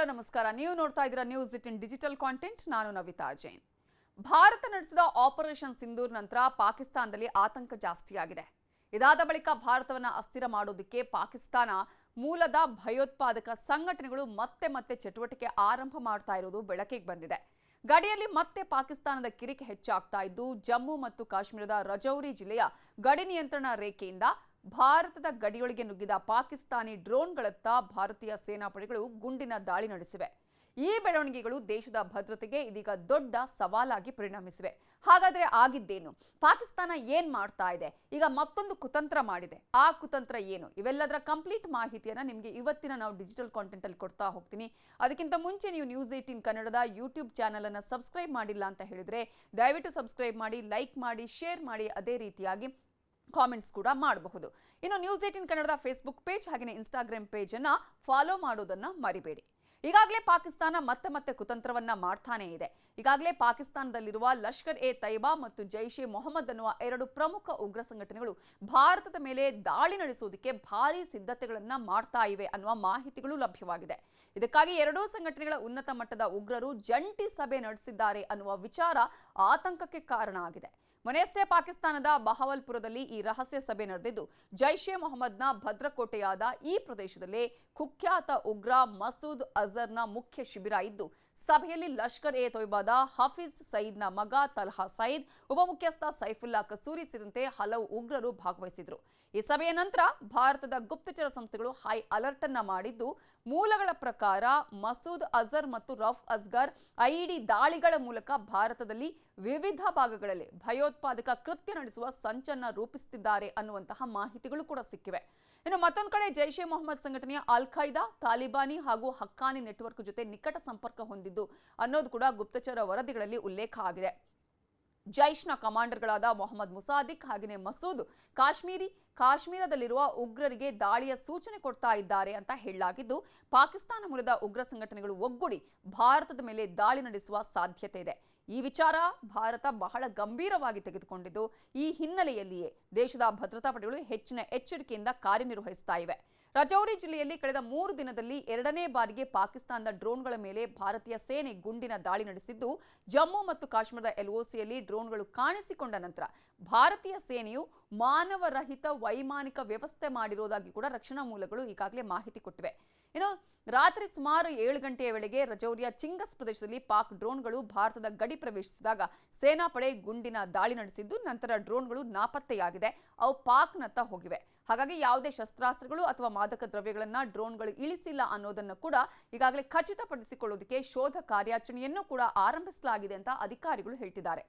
Hello ನಮಸ್ಕಾರ. ನೀವು ನೋಡ್ತಾ ಇದ್ದೀರಾ ನ್ಯೂಸ್ 18 ಡಿಜಿಟಲ್ ಕಾಂಟೆಂಟ್. ನಾನು ನವಿತಾ ಜೈನ್. ಭಾರತ ನಡೆಸಿದ ಆಪರೇಷನ್ ಸಿಂಧೂರ್ ನಂತರ ಪಾಕಿಸ್ತಾನದಲ್ಲಿ ಆತಂಕ ಜಾಸ್ತಿಯಾಗಿದೆ. ಇದಾದ ಬಳಿಕ ಭಾರತವನ್ನ ಅಸ್ಥಿರ ಮಾಡೋದಕ್ಕೆ ಪಾಕಿಸ್ತಾನ ಮೂಲದ ಭಯೋತ್ಪಾದಕ ಸಂಘಟನೆಗಳು ಮತ್ತೆ ಚಟುವಟಿಕೆ ಆರಂಭ ಮಾಡ್ತಾ ಇರೋದು ಬೆಳಕಿಗೆ ಬಂದಿದೆ. ಗಡಿಯಲ್ಲಿ ಮತ್ತೆ ಪಾಕಿಸ್ತಾನದ ಕಿರಿಕ್ ಹೆಚ್ಚಾಗ್ತಾ ಇದ್ದು, ಜಮ್ಮು ಮತ್ತು ಕಾಶ್ಮೀರದ ರಜೌರಿ ಜಿಲ್ಲೆಯ ಗಡಿ ನಿಯಂತ್ರಣ ರೇಖೆಯಿಂದ ಭಾರತದ ಗಡಿಯೊಳಗೆ ನುಗ್ಗಿದ ಪಾಕಿಸ್ತಾನಿ ಡ್ರೋನ್ಗಳತ್ತ ಭಾರತೀಯ ಸೇನಾಪಡೆಗಳು ಗುಂಡಿನ ದಾಳಿ ನಡೆಸಿವೆ. ಈ ಬೆಳವಣಿಗೆಗಳು ದೇಶದ ಭದ್ರತೆಗೆ ಇದೀಗ ದೊಡ್ಡ ಸವಾಲಾಗಿ ಪರಿಣಮಿಸಿವೆ. ಹಾಗಾದ್ರೆ ಆಗಿದ್ದೇನು? ಪಾಕಿಸ್ತಾನ ಏನ್ ಮಾಡ್ತಾ ಇದೆ? ಈಗ ಮತ್ತೊಂದು ಕುತಂತ್ರ ಮಾಡಿದೆ. ಆ ಕುತಂತ್ರ ಏನು? ಇವೆಲ್ಲದರ ಕಂಪ್ಲೀಟ್ ಮಾಹಿತಿಯನ್ನ ನಿಮಗೆ ಇವತ್ತಿನ ನಾವು ಡಿಜಿಟಲ್ ಕಾಂಟೆಂಟ್ ಅಲ್ಲಿ ಕೊಡ್ತಾ ಹೋಗ್ತೀನಿ. ಅದಕ್ಕಿಂತ ಮುಂಚೆ ನೀವು ನ್ಯೂಸ್ 18 ಕನ್ನಡದ ಯೂಟ್ಯೂಬ್ ಚಾನೆಲ್ ಅನ್ನ ಸಬ್ಸ್ಕ್ರೈಬ್ ಮಾಡಿಲ್ಲ ಅಂತ ಹೇಳಿದ್ರೆ ದಯವಿಟ್ಟು ಸಬ್ಸ್ಕ್ರೈಬ್ ಮಾಡಿ, ಲೈಕ್ ಮಾಡಿ, ಶೇರ್ ಮಾಡಿ, ಅದೇ ರೀತಿಯಾಗಿ ಕಾಮೆಂಟ್ಸ್ ಕೂಡ ಮಾಡಬಹುದು. ಇನ್ನು ನ್ಯೂಸ್ 18 ಕನ್ನಡದ ಫೇಸ್ಬುಕ್ ಪೇಜ್ ಹಾಗೆ ಇನ್ಸ್ಟಾಗ್ರಾಮ್ ಪೇಜ್ ಅನ್ನ ಫಾಲೋ ಮಾಡೋದನ್ನ ಮರಿಬೇಡಿ. ಈಗಾಗಲೇ ಪಾಕಿಸ್ತಾನ ಮತ್ತೆ ಕುತಂತ್ರವನ್ನ ಮಾಡ್ತಾನೇ ಇದೆ. ಈಗಾಗಲೇ ಪಾಕಿಸ್ತಾನದಲ್ಲಿರುವ ಲಷ್ಕರ್ ಎ ತೈಬಾ ಮತ್ತು ಜೈಷ್ ಎ ಮೊಹಮ್ಮದ್ ಅನ್ನುವ ಎರಡು ಪ್ರಮುಖ ಉಗ್ರ ಸಂಘಟನೆಗಳು ಭಾರತದ ಮೇಲೆ ದಾಳಿ ನಡೆಸುವುದಕ್ಕೆ ಭಾರಿ ಸಿದ್ಧತೆಗಳನ್ನ ಮಾಡ್ತಾ ಇವೆ ಅನ್ನುವ ಮಾಹಿತಿಗಳು ಲಭ್ಯವಾಗಿದೆ. ಇದಕ್ಕಾಗಿ ಎರಡೂ ಸಂಘಟನೆಗಳ ಉನ್ನತ ಮಟ್ಟದ ಉಗ್ರರು ಜಂಟಿ ಸಭೆ ನಡೆಸಿದ್ದಾರೆ ಅನ್ನುವ ವಿಚಾರ ಆತಂಕಕ್ಕೆ ಕಾರಣ ಆಗಿದೆ. ಮೊನ್ನೆಯಷ್ಟೇ ಪಾಕಿಸ್ತಾನದ ಬಹವಲ್ಪುರದಲ್ಲಿ ಈ ರಹಸ್ಯ ಸಭೆ ನಡೆದಿದ್ದು, ಜೈಷ್ ಎ ಮೊಹಮ್ಮದ್ನ ಭದ್ರಕೋಟೆಯಾದ ಈ ಪ್ರದೇಶದಲ್ಲಿ ಕುಖ್ಯಾತ ಉಗ್ರ ಮಸೂದ್ ಅಜರ್ನ ಮುಖ್ಯ ಶಿಬಿರ ಇದ್ದು, ಸಭೆಯಲ್ಲಿ ಲಷ್ಕರ್ ಎ ತೊಯ್ಬಾದ ಹಫೀಜ್ ಸಯೀದ್ನ ಮಗ ತಲ್ಹಾ ಸಯೀದ್, ಉಪಮುಖ್ಯಸ್ಥ ಸೈಫುಲ್ಲಾ ಕಸೂರಿ ಸೇರಿದಂತೆ ಹಲವು ಉಗ್ರರು ಭಾಗವಹಿಸಿದ್ರು. ಈ ಸಭೆಯ ನಂತರ ಭಾರತದ ಗುಪ್ತಚರ ಸಂಸ್ಥೆಗಳು ಹೈ ಅಲರ್ಟ್ ಅನ್ನ ಮಾಡಿದ್ದು, ಮೂಲಗಳ ಪ್ರಕಾರ ಮಸೂದ್ ಅಜರ್ ಮತ್ತು ರಫ್ ಅಸ್ಗರ್ ಐಇಡಿ ದಾಳಿಗಳ ಮೂಲಕ ಭಾರತದಲ್ಲಿ ವಿವಿಧ ಭಾಗಗಳಲ್ಲಿ ಭಯೋತ್ಪಾದಕ ಕೃತ್ಯ ನಡೆಸುವ ಸಂಚನ್ನ ರೂಪಿಸುತ್ತಿದ್ದಾರೆ ಅನ್ನುವಂತಹ ಮಾಹಿತಿಗಳು ಕೂಡ ಸಿಕ್ಕಿವೆ. ಇನ್ನು ಮತ್ತೊಂದು ಕಡೆ ಜೈಷ್ ಎ ಮೊಹಮ್ಮದ್ ಸಂಘಟನೆಯ ಅಲ್ ಖೈದಾ, ತಾಲಿಬಾನಿ ಹಾಗೂ ಹಕ್ಕಾನಿ ನೆಟ್ವರ್ಕ್ ಜೊತೆ ನಿಕಟ ಸಂಪರ್ಕ ಹೊಂದಿದ್ದು ಅನ್ನೋದು ಕೂಡ ಗುಪ್ತಚರ ವರದಿಗಳಲ್ಲಿ ಉಲ್ಲೇಖ ಆಗಿದೆ. ಜೈಷ್ನ ಕಮಾಂಡರ್ಗಳಾದ ಮೊಹಮ್ಮದ್ ಮುಸಾದಿಕ್ ಹಾಗೆಯೇ ಮಸೂದ್ ಕಾಶ್ಮೀರದಲ್ಲಿರುವ ಉಗ್ರರಿಗೆ ದಾಳಿಯ ಸೂಚನೆ ಕೊಡ್ತಾ ಇದ್ದಾರೆ ಅಂತ ಹೇಳಲಾಗಿದ್ದು, ಪಾಕಿಸ್ತಾನ ಮೂಲದ ಉಗ್ರ ಸಂಘಟನೆಗಳು ಒಗ್ಗೂಡಿ ಭಾರತದ ಮೇಲೆ ದಾಳಿ ನಡೆಸುವ ಸಾಧ್ಯತೆ ಇದೆ. ಈ ವಿಚಾರ ಭಾರತ ಬಹಳ ಗಂಭೀರವಾಗಿ ತೆಗೆದುಕೊಂಡಿದ್ದು, ಈ ಹಿನ್ನೆಲೆಯಲ್ಲಿಯೇ ದೇಶದ ಭದ್ರತಾ ಪಡೆಗಳು ಹೆಚ್ಚಿನ ಎಚ್ಚರಿಕೆಯಿಂದ ಕಾರ್ಯನಿರ್ವಹಿಸ್ತಾ ಇವೆ. ರಜೌರಿ ಜಿಲ್ಲೆಯಲ್ಲಿ ಕಳೆದ 3 ದಿನದಲ್ಲಿ ಎರಡನೇ ಬಾರಿಗೆ ಪಾಕಿಸ್ತಾನದ ಡ್ರೋನ್ಗಳ ಮೇಲೆ ಭಾರತೀಯ ಸೇನೆ ಗುಂಡಿನ ದಾಳಿ ನಡೆಸಿದ್ದು, ಜಮ್ಮು ಮತ್ತು ಕಾಶ್ಮೀರದ ಎಲ್ಒಸಿಯಲ್ಲಿ ಡ್ರೋನ್ಗಳು ಕಾಣಿಸಿಕೊಂಡ ನಂತರ ಭಾರತೀಯ ಸೇನೆಯು ಮಾನವರಹಿತ ವೈಮಾನಿಕ ವ್ಯವಸ್ಥೆ ಮಾಡಿರುವುದಾಗಿ ಕೂಡ ರಕ್ಷಣಾ ಮೂಲಗಳು ಈಗಾಗಲೇ ಮಾಹಿತಿ ಕೊಟ್ಟಿವೆ. ಇನ್ನು ರಾತ್ರಿ ಸುಮಾರು 7 ಗಂಟೆಯ ವೇಳೆಗೆ ರಜೌರಿಯ ಚಿಂಗಸ್ ಪ್ರದೇಶದಲ್ಲಿ ಪಾಕ್ ಡ್ರೋನ್ಗಳು ಭಾರತದ ಗಡಿ ಪ್ರವೇಶಿಸಿದಾಗ ಸೇನಾಪಡೆ ಗುಂಡಿನ ದಾಳಿ ನಡೆಸಿದ್ದು, ನಂತರ ಡ್ರೋನ್ಗಳು ನಾಪತ್ತೆಯಾಗಿದೆ. ಅವು ಪಾಕ್ನತ್ತ ಹೋಗಿವೆ. ಹಾಗಾಗಿ ಯಾವುದೇ ಶಸ್ತ್ರಾಸ್ತ್ರಗಳು ಅಥವಾ ಮಾದಕ ದ್ರವ್ಯಗಳನ್ನ ಡ್ರೋನ್ಗಳು ಇಳಿಸಿಲ್ಲ ಅನ್ನೋದನ್ನು ಕೂಡ ಈಗಾಗಲೇ ಖಚಿತಪಡಿಸಿಕೊಳ್ಳೋದಕ್ಕೆ ಶೋಧ ಕಾರ್ಯಾಚರಣೆಯನ್ನು ಕೂಡ ಆರಂಭಿಸಲಾಗಿದೆ ಅಂತ ಅಧಿಕಾರಿಗಳು ಹೇಳ್ತಿದ್ದಾರೆ.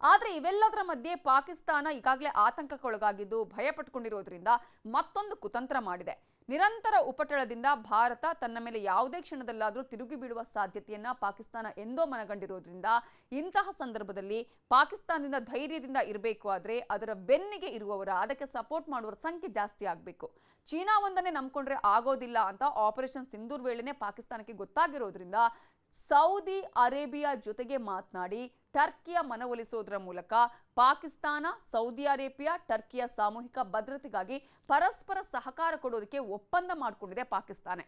ಆದರೆ ಇವೆಲ್ಲದರ ಮಧ್ಯೆ ಪಾಕಿಸ್ತಾನ ಈಗಾಗಲೇ ಆತಂಕಕ್ಕೊಳಗಾಗಿದ್ದು, ಭಯ ಪಟ್ಟುಕೊಂಡಿರೋದ್ರಿಂದ ಮತ್ತೊಂದು ಕುತಂತ್ರ ಮಾಡಿದೆ. ನಿರಂತರ ಉಪಟಳದಿಂದ ಭಾರತ ತನ್ನ ಮೇಲೆ ಯಾವುದೇ ಕ್ಷಣದಲ್ಲಾದರೂ ತಿರುಗಿ ಬೀಳುವ ಸಾಧ್ಯತೆಯನ್ನ ಪಾಕಿಸ್ತಾನ ಎಂದೋ ಮನಗಂಡಿರೋದ್ರಿಂದ ಇಂತಹ ಸಂದರ್ಭದಲ್ಲಿ ಪಾಕಿಸ್ತಾನದಿಂದ ಧೈರ್ಯದಿಂದ ಇರಬೇಕು. ಆದರೆ ಅದರ ಬೆನ್ನಿಗೆ ಇರುವವರ, ಅದಕ್ಕೆ ಸಪೋರ್ಟ್ ಮಾಡುವವರ ಸಂಖ್ಯೆ ಜಾಸ್ತಿ ಆಗಬೇಕು. ಚೀನಾ ಒಂದನ್ನೇ ನಂಬ್ಕೊಂಡ್ರೆ ಆಗೋದಿಲ್ಲ ಅಂತ ಆಪರೇಷನ್ ಸಿಂಧೂರ್ ವೇಳೆನೆ ಪಾಕಿಸ್ತಾನಕ್ಕೆ ಗೊತ್ತಾಗಿರೋದ್ರಿಂದ ಸೌದಿ ಅರೇಬಿಯಾ ಜೊತೆಗೆ ಮಾತನಾಡಿ ಟರ್ಕಿಯ ಮನವೊಲಿಸೋದರ ಮೂಲಕ ಪಾಕಿಸ್ತಾನ, ಸೌದಿ ಅರೇಬಿಯಾ, ಟರ್ಕಿಯ ಸಾಮೂಹಿಕ ಭದ್ರತೆಗಾಗಿ ಪರಸ್ಪರ ಸಹಕಾರ ಕೊಡೋದಕ್ಕೆ ಒಪ್ಪಂದ ಮಾಡಿಕೊಂಡಿದೆ ಪಾಕಿಸ್ತಾನ.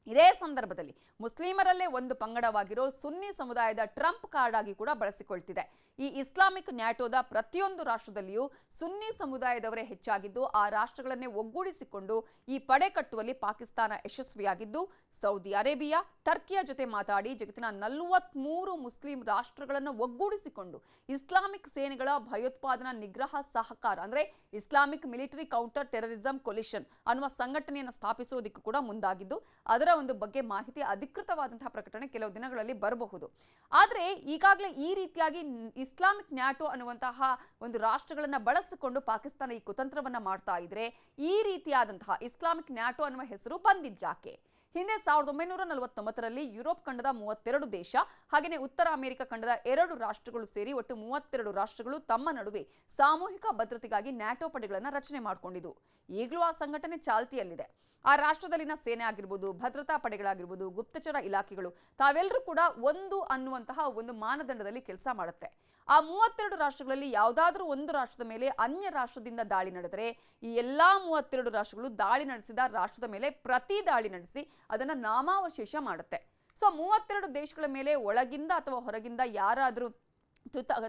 ಇದೇ ಸಂದರ್ಭದಲ್ಲಿ ಮುಸ್ಲಿಮರಲ್ಲೇ ಒಂದು ಪಂಗಡವಾಗಿರೋ ಸುನ್ನಿ ಸಮುದಾಯದ ಟ್ರಂಪ್ ಕಾರ್ಡ್ ಆಗಿ ಕೂಡ ಬಳಸಿಕೊಳ್ತಿದೆ. ಈ ಇಸ್ಲಾಮಿಕ್ ನ್ಯಾಟೋದ ಪ್ರತಿಯೊಂದು ರಾಷ್ಟ್ರದಲ್ಲಿಯೂ ಸುನ್ನಿ ಸಮುದಾಯದವರೇ ಹೆಚ್ಚಾಗಿದ್ದು, ಆ ರಾಷ್ಟ್ರಗಳನ್ನೇ ಒಗ್ಗೂಡಿಸಿಕೊಂಡು ಈ ಪಡೆ ಕಟ್ಟುವಲ್ಲಿ ಪಾಕಿಸ್ತಾನ ಯಶಸ್ವಿಯಾಗಿದ್ದು, ಸೌದಿ ಅರೇಬಿಯಾ, ಟರ್ಕಿಯ ಜೊತೆ ಮಾತಾಡಿ ಜಗತ್ತಿನ 43 ಮುಸ್ಲಿಂ ರಾಷ್ಟ್ರಗಳನ್ನು ಒಗ್ಗೂಡಿಸಿಕೊಂಡು ಇಸ್ಲಾಮಿಕ್ ಸೇನೆಗಳ ಭಯೋತ್ಪಾದನಾ ನಿಗ್ರಹ ಸಹಕಾರ ಅಂದ್ರೆ Islamic military counter terrorism collision ಅನ್ನುವ ಸಂಘಟನೆಯನ್ನು ಸ್ಥಾಪಿಸುವುದಕ್ಕೂ ಕೂಡ ಮುಂದಾಗಿದ್ದು, ಅದರ ಒಂದು ಬಗ್ಗೆ ಮಾಹಿತಿ ಅಧಿಕೃತವಾದಂತಹ ಪ್ರಕಟಣೆ ಕೆಲವು ದಿನಗಳಲ್ಲಿ ಬರಬಹುದು. ಆದರೆ ಈಗಾಗಲೇ ಈ ರೀತಿಯಾಗಿ ಇಸ್ಲಾಮಿಕ್ ನ್ಯಾಟೋ ಅನ್ನುವಂತಹ ಒಂದು ರಾಷ್ಟ್ರಗಳನ್ನ ಬಳಸಿಕೊಂಡು ಪಾಕಿಸ್ತಾನ ಈ ಕುತಂತ್ರವನ್ನ ಮಾಡ್ತಾ ಇದ್ರೆ, ಈ ರೀತಿಯಾದಂತಹ ಇಸ್ಲಾಮಿಕ್ ನ್ಯಾಟೋ ಅನ್ನುವ ಹೆಸರು ಬಂದಿದ್ಯಾಕೆ? ಹಿಂದೆ 1949ರಲ್ಲಿ ಯುರೋಪ್ ಖಂಡದ 32 ದೇಶ ಹಾಗೆಯೇ ಉತ್ತರ ಅಮೆರಿಕ ಖಂಡದ 2 ರಾಷ್ಟ್ರಗಳು ಸೇರಿ ಒಟ್ಟು 32 ರಾಷ್ಟ್ರಗಳು ತಮ್ಮ ನಡುವೆ ಸಾಮೂಹಿಕ ಭದ್ರತೆಗಾಗಿ ನ್ಯಾಟೋ ಪಡೆಗಳನ್ನು ರಚನೆ ಮಾಡಿಕೊಂಡಿದ್ದು, ಈಗಲೂ ಆ ಸಂಘಟನೆ ಚಾಲ್ತಿಯಲ್ಲಿದೆ. ಆ ರಾಷ್ಟ್ರದಲ್ಲಿನ ಸೇನೆ ಆಗಿರ್ಬೋದು, ಭದ್ರತಾ ಪಡೆಗಳಾಗಿರ್ಬೋದು, ಗುಪ್ತಚರ ಇಲಾಖೆಗಳು ತಾವೆಲ್ಲರೂ ಕೂಡ ಒಂದು ಅನ್ನುವಂತಹ ಒಂದು ಮಾನದಂಡದಲ್ಲಿ ಕೆಲಸ ಮಾಡುತ್ತೆ. ಆ 32 ರಾಷ್ಟ್ರಗಳಲ್ಲಿ ಯಾವುದಾದ್ರೂ ಒಂದು ರಾಷ್ಟ್ರದ ಮೇಲೆ ಅನ್ಯ ರಾಷ್ಟ್ರದಿಂದ ದಾಳಿ ನಡೆದರೆ ಈ ಎಲ್ಲಾ 32 ರಾಷ್ಟ್ರಗಳು ದಾಳಿ ನಡೆಸಿದ ರಾಷ್ಟ್ರದ ಮೇಲೆ ಪ್ರತಿ ದಾಳಿ ನಡೆಸಿ ಅದನ್ನ ನಾಮಾವಶೇಷ ಮಾಡುತ್ತೆ. ಸೊ 32 ದೇಶಗಳ ಮೇಲೆ ಒಳಗಿಂದ ಅಥವಾ ಹೊರಗಿಂದ ಯಾರಾದರೂ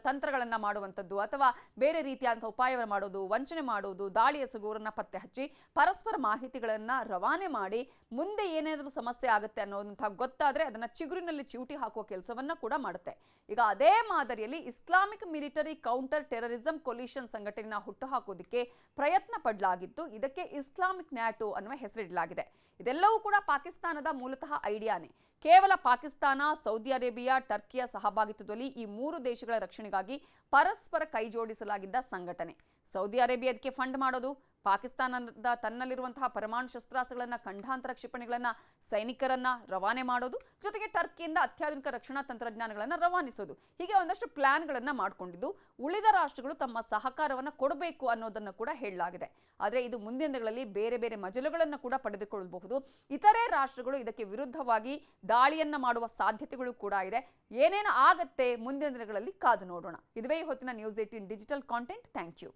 ತಂತ್ರಗಳನ್ನು ಮಾಡುವಂಥದ್ದು ಅಥವಾ ಬೇರೆ ರೀತಿಯಾದಂಥ ಉಪಾಯವನ್ನು ಮಾಡೋದು, ವಂಚನೆ ಮಾಡೋದು, ದಾಳಿಯ ಸುಗೂರನ್ನು ಪತ್ತೆ ಹಚ್ಚಿ ಪರಸ್ಪರ ಮಾಹಿತಿಗಳನ್ನು ರವಾನೆ ಮಾಡಿ ಮುಂದೆ ಏನಾದರೂ ಸಮಸ್ಯೆ ಆಗುತ್ತೆ ಅನ್ನೋದಂಥ ಗೊತ್ತಾದರೆ ಅದನ್ನು ಚಿಗುರಿನಲ್ಲಿ ಚಿವುಟಿ ಹಾಕುವ ಕೆಲಸವನ್ನು ಕೂಡ ಮಾಡುತ್ತೆ. ಈಗ ಅದೇ ಮಾದರಿಯಲ್ಲಿ Islamic military counter terrorism collision ಸಂಘಟನೆಯನ್ನು ಹುಟ್ಟುಹಾಕೋದಕ್ಕೆ ಪ್ರಯತ್ನ ಪಡಲಾಗಿತ್ತು. ಇದಕ್ಕೆ ಇಸ್ಲಾಮಿಕ್ ನ್ಯಾಟೋ ಅನ್ನುವ ಹೆಸರಿಡಲಾಗಿದೆ. ಇದೆಲ್ಲವೂ ಕೂಡ ಪಾಕಿಸ್ತಾನದ ಮೂಲತಃ ಐಡಿಯಾನೇ. ಕೇವಲ ಪಾಕಿಸ್ತಾನ, ಸೌದಿ ಅರೇಬಿಯಾ, ಟರ್ಕಿಯ ಸಹಭಾಗಿತ್ವದಲ್ಲಿ ಈ 3 ದೇಶಗಳ ರಕ್ಷಣೆಗಾಗಿ ಪರಸ್ಪರ ಕೈಜೋಡಿಸಲಾಗಿದ್ದ ಸಂಘಟನೆ. ಸೌದಿ ಅರೇಬಿಯಾ ಇದಕ್ಕೆ ಫಂಡ್ ಮಾಡೋದು, ಪಾಕಿಸ್ತಾನದ ತನ್ನಲ್ಲಿರುವಂತಹ ಪರಮಾಣು ಶಸ್ತ್ರಾಸ್ತ್ರಗಳನ್ನು, ಖಂಡಾಂತರ ಕ್ಷಿಪಣಿಗಳನ್ನು, ಸೈನಿಕರನ್ನ ರವಾನೆ ಮಾಡೋದು, ಜೊತೆಗೆ ಟರ್ಕಿಯಿಂದ ಅತ್ಯಾಧುನಿಕ ರಕ್ಷಣಾ ತಂತ್ರಜ್ಞಾನಗಳನ್ನು ರವಾನಿಸೋದು. ಹೀಗೆ ಒಂದಷ್ಟು ಪ್ಲಾನ್ಗಳನ್ನು ಮಾಡಿಕೊಂಡಿದ್ದು ಉಳಿದ ರಾಷ್ಟ್ರಗಳು ತಮ್ಮ ಸಹಕಾರವನ್ನು ಕೊಡಬೇಕು ಅನ್ನೋದನ್ನು ಕೂಡ ಹೇಳಲಾಗಿದೆ. ಆದರೆ ಇದು ಮುಂದಿನ ದಿನಗಳಲ್ಲಿ ಬೇರೆ ಬೇರೆ ಮಜಲುಗಳನ್ನು ಕೂಡ ಪಡೆದುಕೊಳ್ಳಬಹುದು. ಇತರೆ ರಾಷ್ಟ್ರಗಳು ಇದಕ್ಕೆ ವಿರುದ್ಧವಾಗಿ ದಾಳಿಯನ್ನ ಮಾಡುವ ಸಾಧ್ಯತೆಗಳು ಕೂಡ ಇದೆ. ಏನೇನು ಆಗತ್ತೆ ಮುಂದಿನ ದಿನಗಳಲ್ಲಿ ಕಾದು ನೋಡೋಣ. ಇದುವೇ ಈ ಹೊತ್ತಿನ news 18 digital content. Thank you.